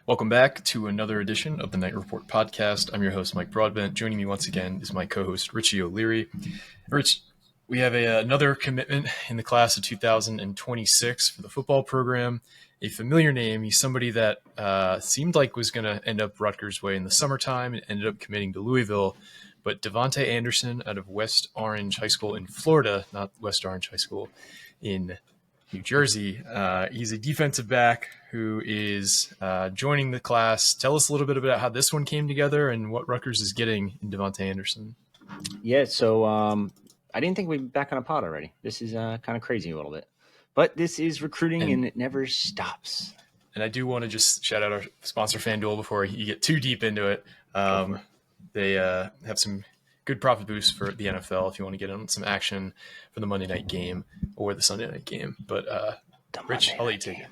Welcome back to another edition of the Night Report podcast. I'm your host, Mike Broadbent. Joining me once again is my co-host, Richie O'Leary. Rich, we have another commitment in the class of 2026 for the football program. A familiar name. He's somebody that seemed like was going to end up Rutgers way in the summertime and ended up committing to Louisville. But Devonte Anderson out of West Orange High School in Florida, not West Orange High School in New Jersey. He's a defensive back who is joining the class. Tell us a little bit about how this one came together and what Rutgers is getting in Devonte Anderson. Yeah, so I didn't think we'd be back on a pod already. This is kind of crazy a little bit. But this is recruiting and it never stops. And I do want to just shout out our sponsor, FanDuel, before you get too deep into it. They have some good profit boosts for the NFL if you want to get on some action for the Monday night game or the Sunday night game. But Rich, I'll let you take it.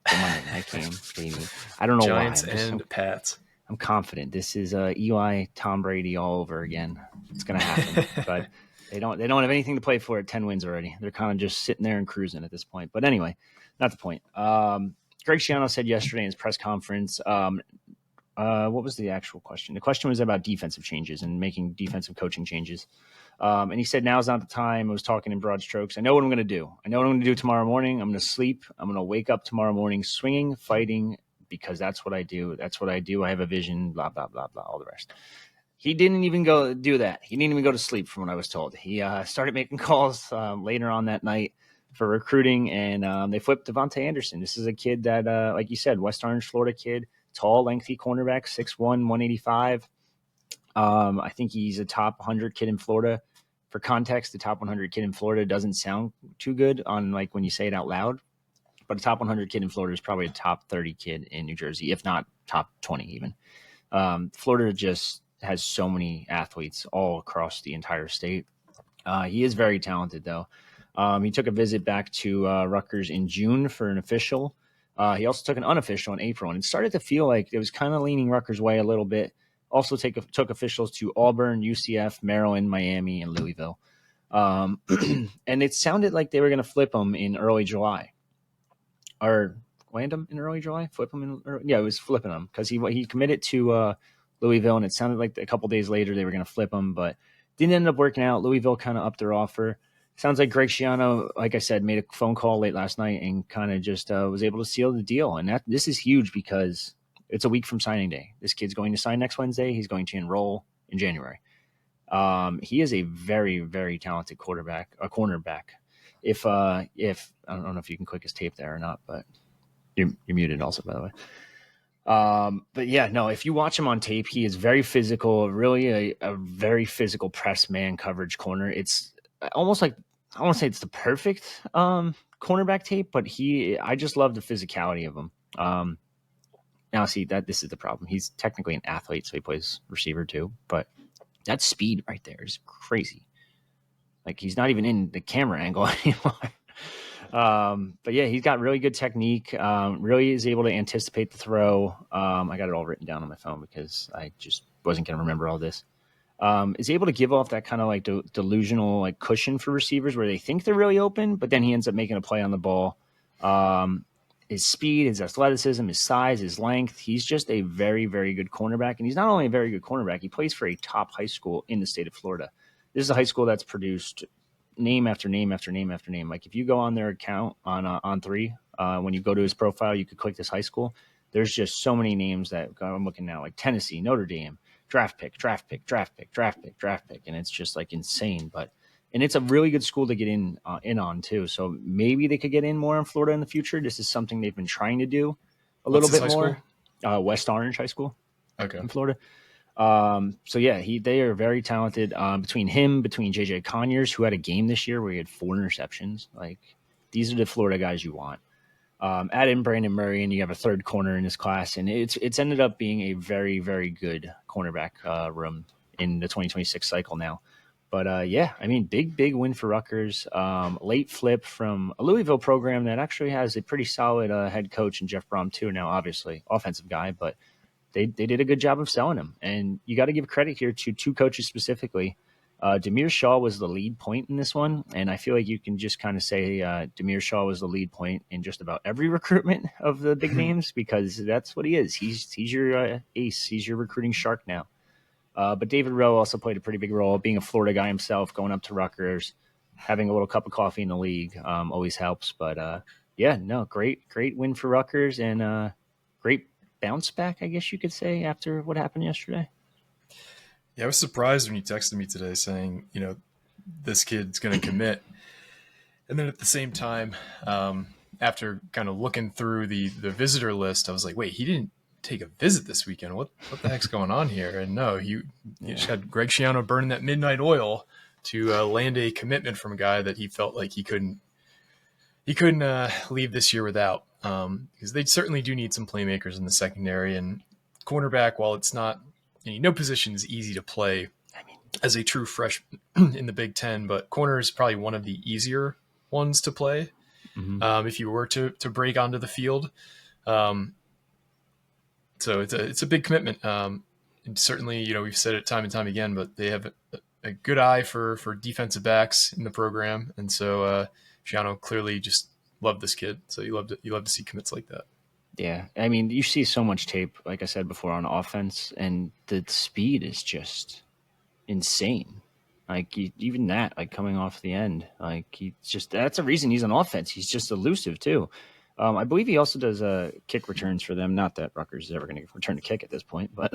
The Monday night game, baby. I don't know Giants why. and Pats. I'm confident. This is Eli, Tom Brady all over again. It's going to happen. But they don't have anything to play for at 10 wins already. They're kind of just sitting there and cruising at this point. But anyway, not the point. Greg Schiano said yesterday in his press conference, what was the actual question? The question was about defensive changes and making defensive coaching changes. And he said, now's not the time. I was talking in broad strokes. I know what I'm going to do. I know what I'm going to do tomorrow morning. I'm going to sleep. I'm going to wake up tomorrow morning swinging, fighting, because that's what I do. That's what I do. I have a vision, blah, blah, blah, blah, all the rest. He didn't even go do that. He didn't even go to sleep from what I was told. He started making calls later on that night for recruiting, and they flipped Devonte Anderson. This is a kid that, like you said, West Orange, Florida kid, tall, lengthy cornerback, 6'1", 185. I think he's a top 100 kid in Florida. For context, the top 100 kid in Florida doesn't sound too good on like when you say it out loud, but a top 100 kid in Florida is probably a top 30 kid in New Jersey, if not top 20 even. Florida just has so many athletes all across the entire state. He is very talented, though. He took a visit back to Rutgers in June for an official. He also took an unofficial in April, and it started to feel like it was kind of leaning Rutgers' way a little bit. Also took officials to Auburn, UCF, Maryland, Miami, and Louisville. And it sounded like they were going to flip him in early July. Or land him in early July? Flip him in early, yeah, it was flipping him because he committed to Louisville, and it sounded like a couple days later they were going to flip him, but didn't end up working out. Louisville kind of upped their offer. Sounds like Greg Schiano, like I said, made a phone call late last night and kind of just was able to seal the deal. And this is huge because it's a week from signing day. This kid's going to sign next Wednesday. He's going to enroll in January. He is a very, very talented cornerback. If I don't know if you can click his tape there or not, but you're muted also, by the way. But yeah, no, if you watch him on tape, he is very physical, really a very physical press man coverage corner. It's almost like, I don't want to say it's the perfect cornerback tape, but I just love the physicality of him. Now, see, this is the problem. He's technically an athlete, so he plays receiver too, but that speed right there is crazy. Like, he's not even in the camera angle anymore. But yeah, he's got really good technique, really is able to anticipate the throw. I got it all written down on my phone because I just wasn't going to remember all this. Is able to give off that kind of like delusional like cushion for receivers where they think they're really open, but then he ends up making a play on the ball. His speed, his athleticism, his size, his length, he's just a very, very good cornerback. And he's not only a very good cornerback, he plays for a top high school in the state of Florida. This is a high school that's produced name after name after name after name. Like if you go on their account on three, when you go to his profile, you could click this high school. There's just so many names that I'm looking now, like Tennessee, Notre Dame, draft pick. And it's just like insane. And it's a really good school to get in on too. So maybe they could get in more in Florida in the future. This is something they've been trying to do a little bit more. West Orange High School, in Florida. So yeah, they are very talented. Between JJ Conyers, who had a game this year where he had 4 interceptions. Like these are the Florida guys you want. Add in Brandon Murray, and you have a third corner in this class, and it's ended up being a very, very good cornerback room in the 2026 cycle now. But yeah, I mean, big win for Rutgers. Late flip from a Louisville program that actually has a pretty solid head coach in Jeff Brom too. Now, obviously, offensive guy, but they did a good job of selling him. And you got to give credit here to 2 coaches specifically. Demir Shaw was the lead point in this one, and I feel like you can just kind of say Demir Shaw was the lead point in just about every recruitment of the big names because that's what he is. He's your ace. He's your recruiting shark now. But David Rowe also played a pretty big role, being a Florida guy himself, going up to Rutgers, having a little cup of coffee in the league always helps. But great win for Rutgers and great bounce back, I guess you could say, after what happened yesterday. Yeah, I was surprised when you texted me today saying, this kid's going to commit. And then at the same time, after kind of looking through the visitor list, I was like, wait, he didn't take a visit this weekend. What the heck's going on here? And no, he just had Greg Schiano burning that midnight oil to land a commitment from a guy that he felt like he couldn't leave this year without, because they certainly do need some playmakers in the secondary. And cornerback, while it's not, no position is easy to play as a true freshman in the Big Ten, but corner is probably one of the easier ones to play if you were to break onto the field. So it's a big commitment. And certainly, we've said it time and time again, but they have a good eye for defensive backs in the program, and so Schiano clearly just loved this kid. So you love to see commits like that. Yeah, I mean, you see so much tape, like I said before, on offense, and the speed is just insane. Like even that, like coming off the end, like that's a reason he's on offense. He's just elusive too. I believe he also does kick returns for them. Not that Rutgers is ever going to return a kick at this point, but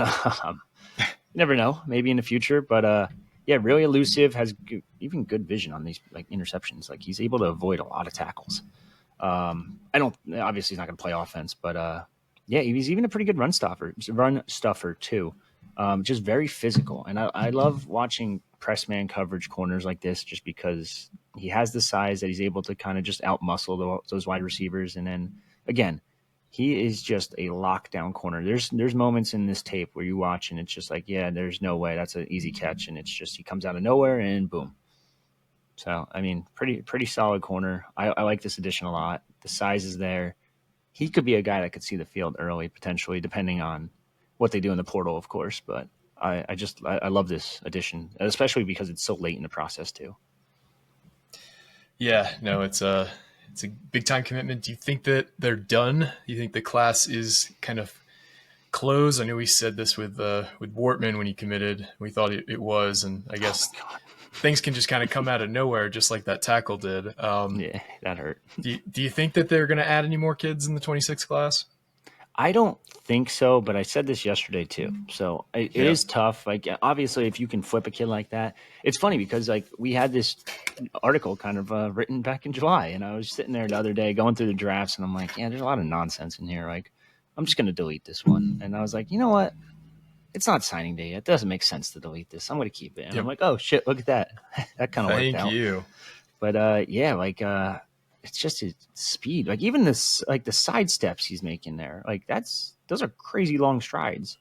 you never know. Maybe in the future. But really elusive. Has even good vision on these like interceptions. Like he's able to avoid a lot of tackles. Obviously he's not going to play offense, but he's even a pretty good run stuffer too. Just very physical. And I love watching press man coverage corners like this, just because he has the size that he's able to kind of just outmuscle those wide receivers. And then again, he is just a lockdown corner. There's moments in this tape where you watch and it's just like, yeah, there's no way that's an easy catch. And it's just, he comes out of nowhere and boom. So, I mean, pretty solid corner. I like this addition a lot. The size is there. He could be a guy that could see the field early, potentially, depending on what they do in the portal, of course. But I love this addition, especially because it's so late in the process, too. Yeah, no, it's a big time commitment. Do you think that they're done? Do you think the class is kind of closed? I know we said this with Wortman when he committed. We thought it was, and I guess things can just kind of come out of nowhere, just like that tackle did. Yeah, that hurt. Do you think that they're going to add any more kids in the 26th class? I don't think so, but I said this yesterday too. So it is tough. Like, obviously, if you can flip a kid like that, it's funny because like we had this article kind of written back in July, and I was sitting there the other day going through the drafts, and I'm like, yeah, there's a lot of nonsense in here. Like, I'm just going to delete this one. And I was like, you know what? It's not signing day yet. It doesn't make sense to delete this. I'm going to keep it. And I'm like, oh shit, look at that. That kind of worked out. Thank you. But it's just his speed. Like even this, like the side steps he's making there, like those are crazy long strides.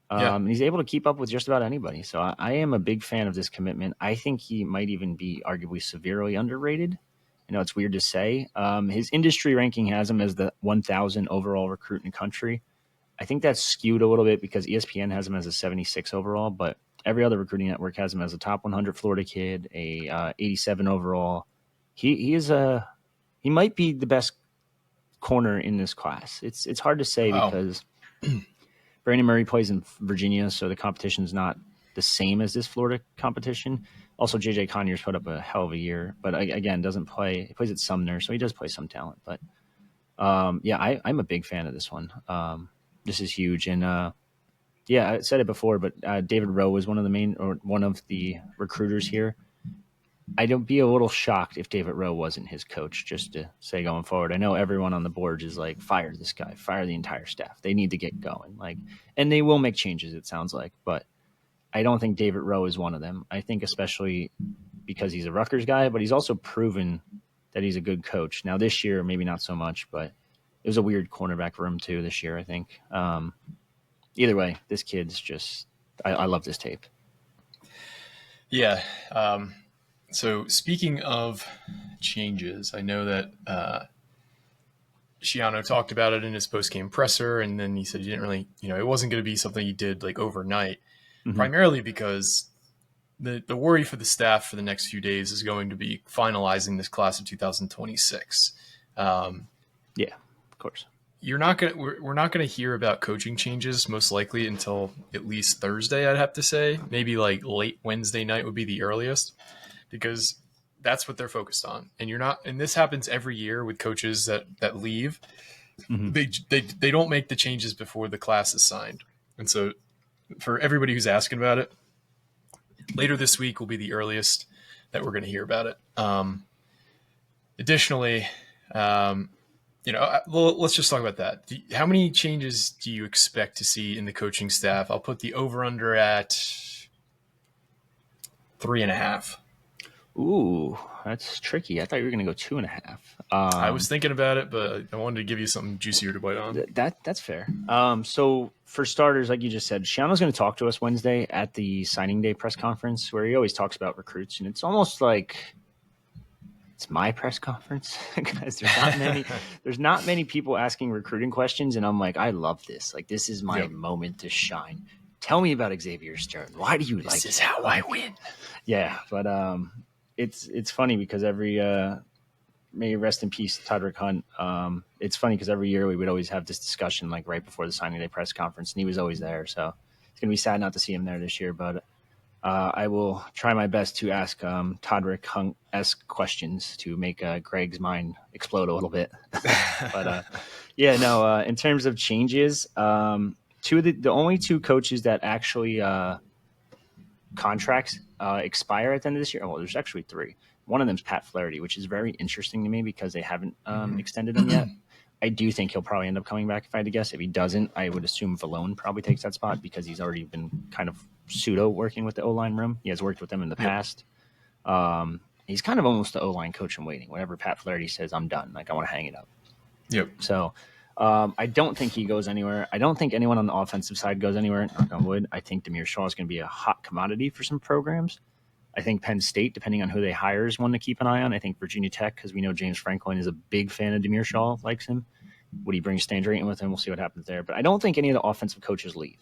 And he's able to keep up with just about anybody. So I am a big fan of this commitment. I think he might even be arguably severely underrated. I know it's weird to say. His industry ranking has him as the 1,000 overall recruit in the country. I think that's skewed a little bit because ESPN has him as a 76 overall, but every other recruiting network has him as a top 100 Florida kid, a 87 overall. He might be the best corner in this class. It's hard to say because Brandon Murray plays in Virginia, so the competition is not the same as this Florida competition. Also, JJ Conyers put up a hell of a year, but again, doesn't play. He plays at Sumner, so he does play some talent. But I'm a big fan of this one. This is huge, and I said it before, but David Rowe was one of the recruiters here. I'd be a little shocked if David Rowe wasn't his coach, just to say going forward. I know everyone on the board is like, fire this guy, fire the entire staff. They need to get going. And they will make changes, it sounds like, but I don't think David Rowe is one of them. I think especially because he's a Rutgers guy, but he's also proven that he's a good coach. Now this year, maybe not so much, but it was a weird cornerback room too this year, I think. Either way, this kid's just I love this tape. Yeah. So speaking of changes, I know that Schiano talked about it in his post-game presser, and then he said he didn't really, it wasn't going to be something he did like overnight, primarily because the worry for the staff for the next few days is going to be finalizing this class of 2026. Yeah, of course. We're not gonna hear about coaching changes most likely until at least Thursday. I'd have to say maybe like late Wednesday night would be the earliest, because that's what they're focused on. And this happens every year with coaches that leave. Mm-hmm. They don't make the changes before the class is signed. And so for everybody who's asking about it, later this week will be the earliest that we're going to hear about it. Additionally, let's just talk about that. How many changes do you expect to see in the coaching staff? I'll put the over-under at 3.5. Ooh, that's tricky. I thought you were going to go 2.5. I was thinking about it, but I wanted to give you something juicier to bite on. That's fair. So for starters, like you just said, Shiano's going to talk to us Wednesday at the signing day press conference, where he always talks about recruits, and it's almost like it's my press conference because there's not many people asking recruiting questions, and I'm like, I love this. Like, this is my moment to shine. Tell me about Xavier Stern. Why do you like this? This is how I win. Yeah, but it's funny because every may rest in peace, Todrick Hunt. It's funny because every year we would always have this discussion like right before the signing day press conference, and he was always there. So it's gonna be sad not to see him there this year, but I will try my best to ask Todrick Hunt-esque questions to make Greg's mind explode a little bit. But in terms of changes, the only two coaches that actually contracts expire at the end of this year. Well, there's actually three. One of them is Pat Flaherty, which is very interesting to me because they haven't extended him yet. I do think he'll probably end up coming back if I had to guess. If he doesn't, I would assume Valone probably takes that spot because he's already been kind of pseudo working with the O-line room. He has worked with them in the past. He's kind of almost the O-line coach in waiting. Whenever Pat Flaherty says, I'm done, like I want to hang it up. Yep. So I don't think he goes anywhere. I don't think anyone on the offensive side goes anywhere. Knock on wood. I think Demir Shaw is going to be a hot commodity for some programs. I think Penn State, depending on who they hire, is one to keep an eye on. I think Virginia Tech, because we know James Franklin is a big fan of Demir Shaw, likes him. Would he bring Stan Drayton with him? We'll see what happens there. But I don't think any of the offensive coaches leave.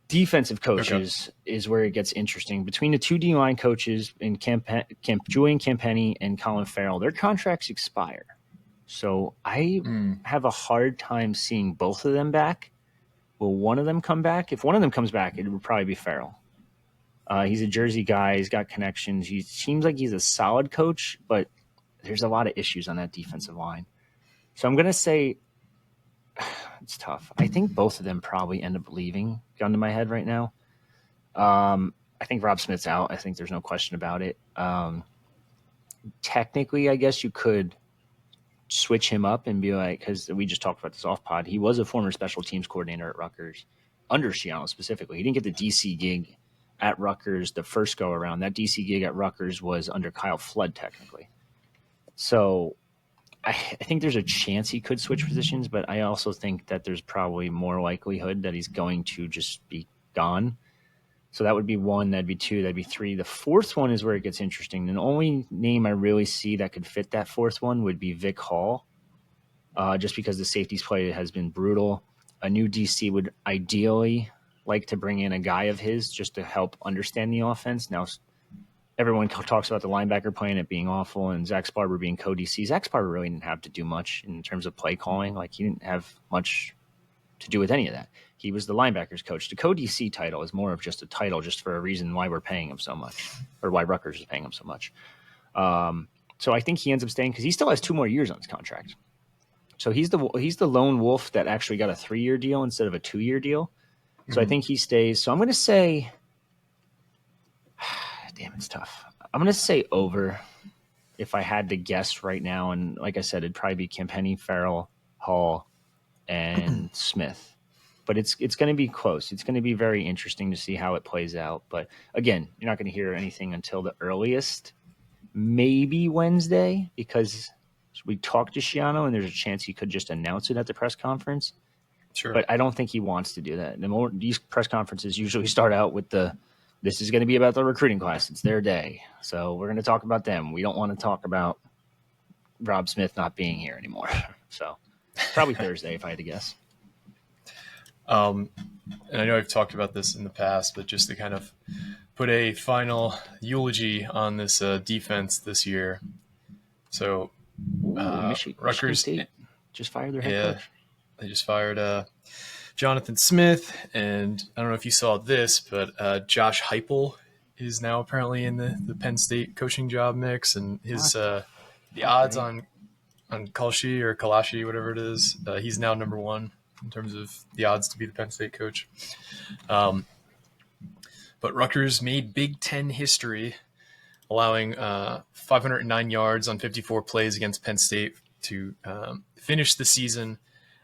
Defensive coaches is where it gets interesting. Between the two D-line coaches in Julian Campenny and Colin Farrell, their contracts expire. So I have a hard time seeing both of them back. Will one of them come back? If one of them comes back, it would probably be Farrell. He's a Jersey guy. He's got connections. He seems like he's a solid coach, but there's a lot of issues on that defensive line. So I'm going to say it's tough. I think both of them probably end up leaving, gun to my head right now. I think Rob Smith's out. I think there's no question about it. Technically, I guess you could switch him up and be like, because we just talked about this off pod, he was a former special teams coordinator at Rutgers, under Shiano specifically. He didn't get the DC gig at Rutgers the first go around. That DC gig at Rutgers was under Kyle Flood, technically. So I think there's a chance he could switch positions, but I also think that there's probably more likelihood that he's going to just be gone. So that would be one, that'd be two, that'd be three. The fourth one is where it gets interesting. The only name I really see that could fit that fourth one would be Vic Hall, just because the safeties play has been brutal. A new DC would ideally like to bring in a guy of his just to help understand the offense. Now, everyone talks about the linebacker playing it being awful and Zach Sparber being co-DC. Zach Sparber really didn't have to do much in terms of play calling. Like, he didn't have much to do with any of that. He was the linebackers coach. The co-DC title is more of just a title just for a reason why we're paying him so much, or why Rutgers is paying him so much. So I think he ends up staying because he still has 2 more years on his contract. So he's the lone wolf that actually got a 3-year deal instead of a 2-year deal. So I think he stays. So I'm going to say, damn, it's tough. I'm going to say over if I had to guess right now. And like I said, it'd probably be Campenny, Farrell, Hall, and Smith. But it's going to be close. It's going to be very interesting to see how it plays out. But again, you're not going to hear anything until the earliest, maybe Wednesday, because we talked to Shiano and there's a chance he could just announce it at the press conference. Sure. But I don't think he wants to do that. These press conferences usually start out with this is going to be about the recruiting class. It's their day. So we're going to talk about them. We don't want to talk about Rob Smith not being here anymore. So probably Thursday if I had to guess. And I know I've talked about this in the past, but just to kind of put a final eulogy on this defense this year. So Michigan Rutgers State just fired their head coach. They just fired Jonathan Smith, and I don't know if you saw this, but Josh Heupel is now apparently in the Penn State coaching job mix, and his the odds on Kalashi, whatever it is, he's now number one in terms of the odds to be the Penn State coach. But Rutgers made Big Ten history, allowing 509 yards on 54 plays against Penn State to finish the season,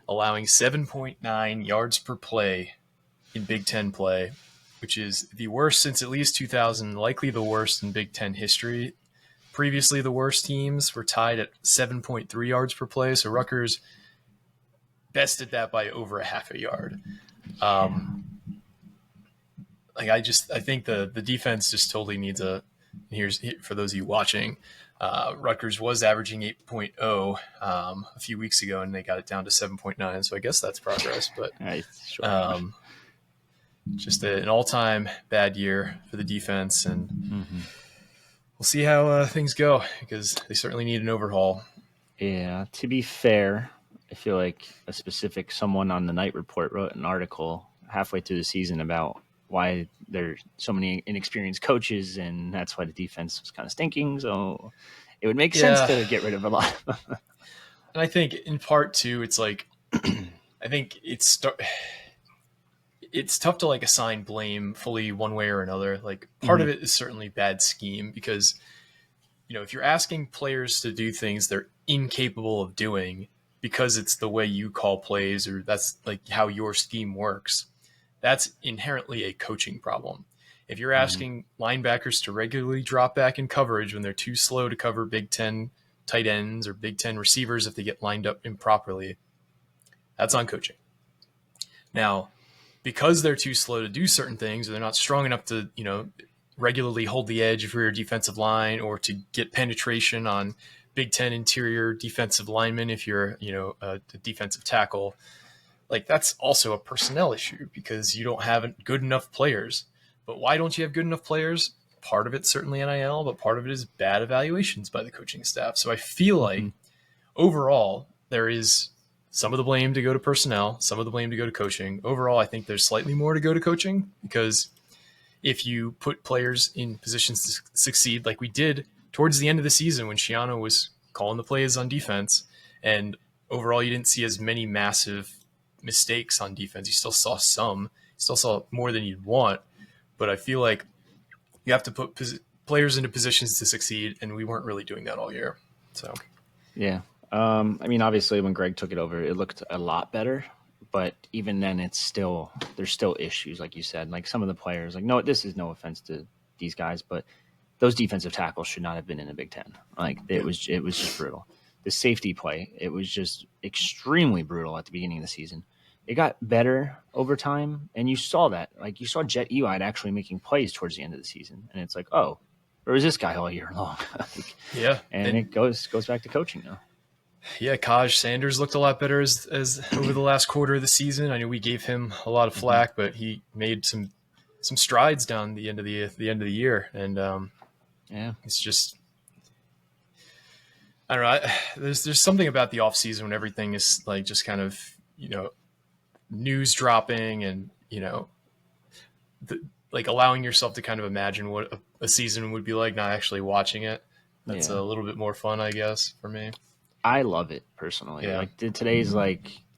allowing 7.9 yards per play in Big Ten play, which is the worst since at least 2000, likely the worst in Big Ten history. Previously, the worst teams were tied at 7.3 yards per play, so Rutgers bested that by over a half a yard. I think the defense just totally needs for those of you watching, Rutgers was averaging 8.0 a few weeks ago, and they got it down to 7.9. So I guess that's progress, but just an all-time bad year for the defense, and we'll see how things go, because they certainly need an overhaul. Yeah, to be fair, I feel like someone on the Night Report wrote an article halfway through the season about why there's so many inexperienced coaches, and that's why the defense was kind of stinking. So it would make sense to get rid of a lot. And I think in part too, it's like, I think it's tough to like assign blame fully one way or another. Like part of it is certainly bad scheme, because, if you're asking players to do things they're incapable of doing because it's the way you call plays, or that's like how your scheme works, that's inherently a coaching problem. If you're asking linebackers to regularly drop back in coverage when they're too slow to cover Big Ten tight ends or Big Ten receivers if they get lined up improperly, that's on coaching. Now, because they're too slow to do certain things, or they're not strong enough to, regularly hold the edge for your defensive line, or to get penetration on Big Ten interior defensive linemen if you're, a defensive tackle, like that's also a personnel issue, because you don't have good enough players. But why don't you have good enough players? Part of it's certainly NIL, but part of it is bad evaluations by the coaching staff. So I feel like overall there is some of the blame to go to personnel, some of the blame to go to coaching. Overall, I think there's slightly more to go to coaching, because if you put players in positions to succeed, like we did towards the end of the season when Shiano was calling the plays on defense, and overall you didn't see as many massive mistakes on defense. You still saw some, more than you'd want, but I feel like you have to put players into positions to succeed, and we weren't really doing that all year. So, yeah. Obviously when Greg took it over, it looked a lot better, but even then there's still issues, like you said. Like some of the players, like, no, this is no offense to these guys, but those defensive tackles should not have been in the Big Ten. Like it was just brutal. The safety play, it was just extremely brutal at the beginning of the season. It got better over time, and you saw that. Like you saw Jet Eli actually making plays towards the end of the season, and it's like, oh, where was this guy all year long? And it goes back to coaching now. Yeah, Kaj Sanders looked a lot better as over the last quarter of the season. I know we gave him a lot of flack, but he made some strides down the end of the year, and it's just, I don't know. There's something about the off season when everything is like just kind of news dropping, and like allowing yourself to kind of imagine what a season would be like, not actually watching it. That's a little bit more fun, I guess, for me. I love it personally. Yeah. Like today's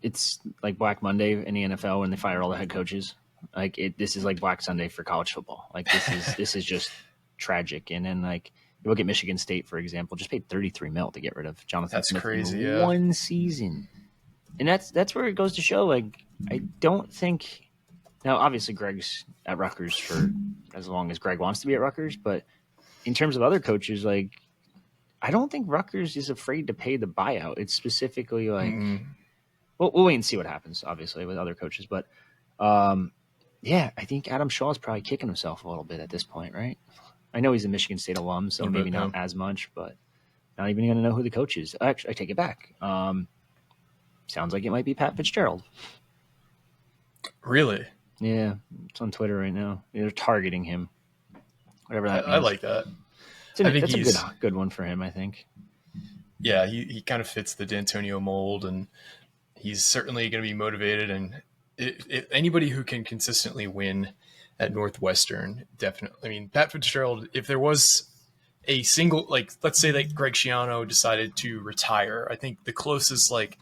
it's like Black Monday in the NFL when they fire all the head coaches. Like this is like Black Sunday for college football. Like this is just tragic. And then like you look at Michigan State, for example, just paid $33 million to get rid of Jonathan Smith in one season. And that's where it goes to show, like, I don't think now obviously Greg's at Rutgers for as long as Greg wants to be at Rutgers, but in terms of other coaches, like, I don't think Rutgers is afraid to pay the buyout. It's specifically like, we'll wait and see what happens, obviously, with other coaches. But, I think Adam Shaw is probably kicking himself a little bit at this point, right? I know he's a Michigan State alum, so maybe not as much, but not even going to know who the coach is. Actually, I take it back. Sounds like it might be Pat Fitzgerald. Really? Yeah, it's on Twitter right now. They're targeting him. whatever that I means. like that. That's a good one for him, I think. Yeah, he kind of fits the D'Antonio mold, and he's certainly going to be motivated. And anybody who can consistently win at Northwestern, definitely. I mean, Pat Fitzgerald, if there was a single, like, let's say that Greg Schiano decided to retire, I think the closest, like,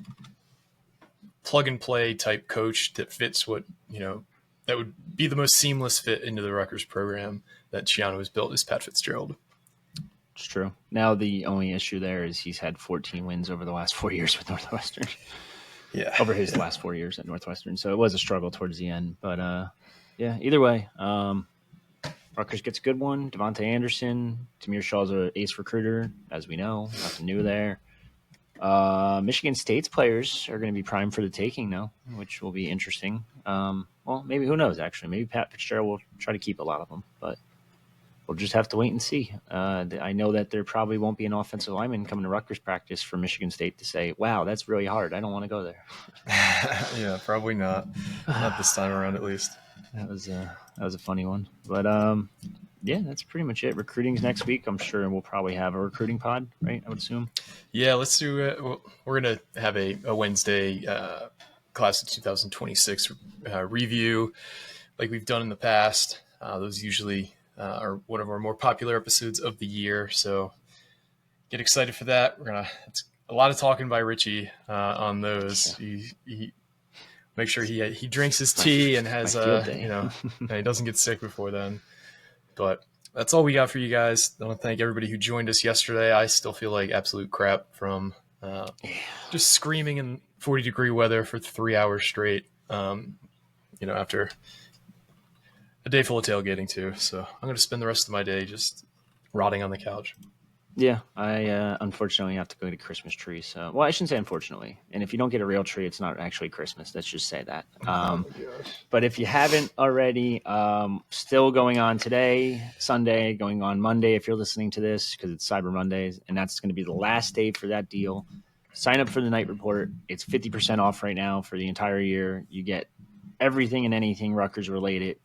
plug and play type coach that fits what, that would be the most seamless fit into the Rutgers program that Schiano has built is Pat Fitzgerald. It's true. Now the only issue there is he's had 14 wins over the last 4 years with Northwestern. Yeah. Over his last 4 years at Northwestern. So it was a struggle towards the end. But, yeah, either way, Rutgers gets a good one. Devonte Anderson. Tamir Shaw's an ace recruiter, as we know. Nothing new there. Michigan State's players are going to be primed for the taking now, which will be interesting. Well, maybe, who knows, actually. Maybe Pat Fitzgerald will try to keep a lot of them. But we'll just have to wait and see. I know that there probably won't be an offensive lineman coming to Rutgers practice from Michigan State to say, wow, that's really hard. I don't want to go there. Yeah, probably not. Not this time around, at least. That was a funny one. But, yeah, that's pretty much it. Recruiting's next week. I'm sure we'll probably have a recruiting pod, right? I would assume. Yeah, let's do it. We're going to have a Wednesday class of 2026 review like we've done in the past. Those usually are one of our more popular episodes of the year. So get excited for that. It's a lot of talking by Richie on those. He make sure he drinks his tea and has and he doesn't get sick before then. But that's all we got for you guys. I want to thank everybody who joined us yesterday. I still feel like absolute crap from just screaming in 40-degree weather for 3 hours straight, after a day full of tailgating too. So I'm going to spend the rest of my day just rotting on the couch. Yeah, I unfortunately have to go get a Christmas tree. So, well, I shouldn't say unfortunately. And if you don't get a real tree, it's not actually Christmas. Let's just say that. But if you haven't already, still going on today, Sunday, going on Monday, if you're listening to this, because it's Cyber Mondays, and that's going to be the last day for that deal. Sign up for the Night Report. It's 50% off right now for the entire year. You get everything and anything Rutgers related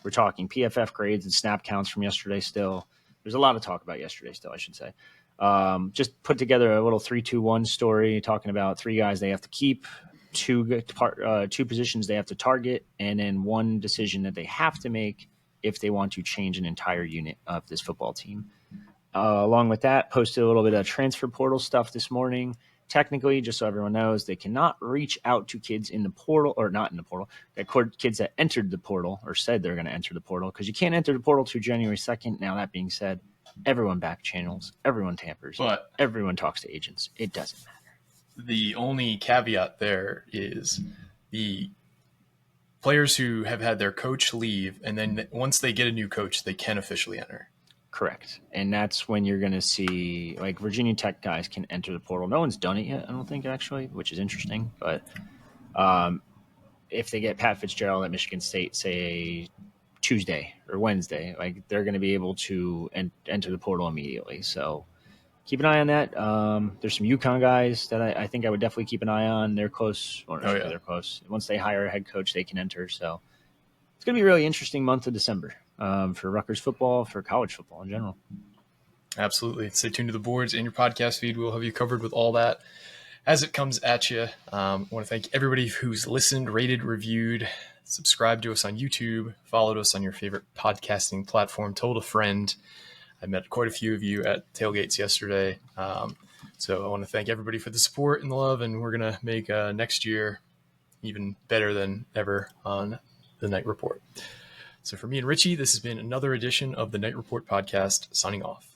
we're talking PFF grades and snap counts from yesterday still. There's a lot of talk about yesterday still, I should say. Just put together a little 3-2-1 story talking about 3 guys they have to keep, 2 positions they have to target, and then 1 decision that they have to make if they want to change an entire unit of this football team. Along with that, posted a little bit of transfer portal stuff this morning. Technically, just so everyone knows, they cannot reach out to kids in the portal, or not in the portal, kids that entered the portal or said they're going to enter the portal, because you can't enter the portal to January 2nd. Now, that being said, everyone back channels, everyone tampers, but everyone talks to agents. It doesn't matter. The only caveat there is the players who have had their coach leave, and then once they get a new coach, they can officially enter. Correct. And that's when you're going to see, like, Virginia Tech guys can enter the portal. No one's done it yet, I don't think, actually, which is interesting. But if they get Pat Fitzgerald at Michigan State, say, Tuesday or Wednesday, like, they're going to be able to enter the portal immediately. So keep an eye on that. There's some UConn guys that I think I would definitely keep an eye on. They're close. They're close. Once they hire a head coach, they can enter. So it's going to be a really interesting month of December. For Rutgers football, for college football in general. Absolutely. Stay tuned to the boards and your podcast feed. We'll have you covered with all that as it comes at you. I want to thank everybody who's listened, rated, reviewed, subscribed to us on YouTube, followed us on your favorite podcasting platform, told a friend. I met quite a few of you at tailgates yesterday. So I want to thank everybody for the support and the love, and we're going to make next year even better than ever on the Night Report. So for me and Richie, this has been another edition of the Night Report podcast, signing off.